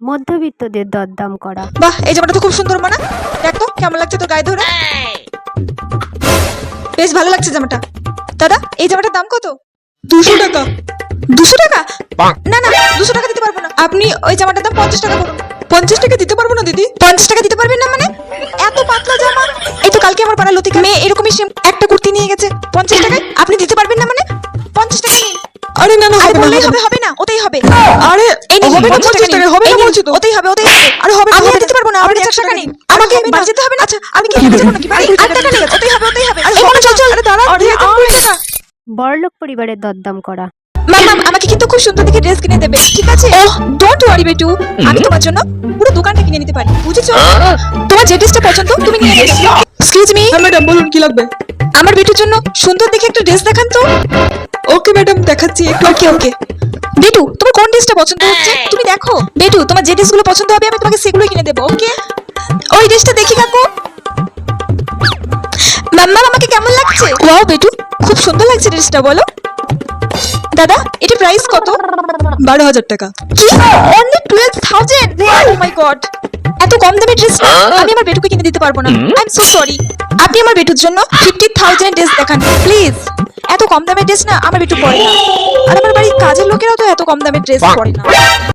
মধ্যবিত্তদের দরদাম করা। বাহ, এই জামাটা তো খুব সুন্দর মানা। দেখ তো কেমন লাগছে তোর গায়ে ধরে। বেশ ভালো লাগছে জামাটা। দাদা, এই জামাটার দাম কত? 200 টাকা। 200 টাকা? না না, 200 টাকা দিতে পারবো না। আপনি ওই জামাটার দাম 50 টাকা করুন। 50 টাকা দিতে পারবো না দিদি। 50 টাকা দিতে পারবেন না মানে? এত পাতলা জামা। এই তো কালকে আমার পাড়া লতিকা মেয়ে এরকমই সেম একটা কুর্তি নিয়ে গেছে 50 টাকায়। আপনি দিতে পারবেন না মানে? 50 টাকা নিন। আরে না না, আরে হবে না, বললেই হবে হবে হবে না, ওতেই হবে। আরে এই নিন, হবে না, 50 50 টাকা হবে এই না নিন, বলছি তো। ওতেই হবে ওতেই হবে। আরে হবে না, আমি হবে আর দিতে না। পারবো না, আপনি আপনি 100 টাকা নিন। আমাকে আমাকে বাড়ি যেতে হবে না। আচ্ছা, আমি কি হেঁটে যাবো নাকি? আরে 8 টাকা নিন, ওতেই হবে ওতেই হবে। আরে এই হবে চল না, চল। আরে দাঁড়া, আরে, দিয়ে দাও, আরে, টাকা। বড়লোক পরিবারের দরদাম করা। মাম আমাকে কিন্তু খুব সুন্দর দেখে ড্রেস কিনে দেবে, ঠিক আছে? ওহ, ডোন্ট ওয়ারি বেটু, আমি তোমার জন্য পুরো দোকানটা কিনে নিতে পারি, বুঝেছো? তোমার যে ড্রেসটা পছন্দ তুমি নিয়ে নেবে। এক্সকিউজ মি, হ্যাঁ ম্যাডাম, বলুন কি লাগবে। আমার বেটুর জন্য সুন্দর দেখে একটা ড্রেস দেখান তো। ওকে ম্যাডাম, দেখাচ্ছি একটু। ওকে ওকে। বেটু, তোমার কোন ড্রেসটা পছন্দ হচ্ছে তুমি দেখো। বেটু, তোমার যে ড্রেসগুলো পছন্দ হবে আমি তোমাকে সেগুলোই কিনে দেবো, ওকে? ওই ড্রেসটা দেখি কাকু। মাম্মা, আমাকে কেমন লাগছে? ওয়াও বেটু, খুব সুন্দর লাগছে ড্রেসটা, বলো। দাদা, এটা প্রাইস কত? 12,000 টাকা। কি? অনলি 12,000? ও মাই গড, এত কম দামের ড্রেস আমি আমার বেটুকে কিনে দিতে পারবো না। I am so sorry. আপনি আমার বেটুর জন্য 50,000 ড্রেস দেখান প্লিজ। এত কম দামের ড্রেস না আমার বেটু পরে না, আর আমার বাড়ির কাজের লোকেরাও তো এত কম দামের ড্রেস পরে না।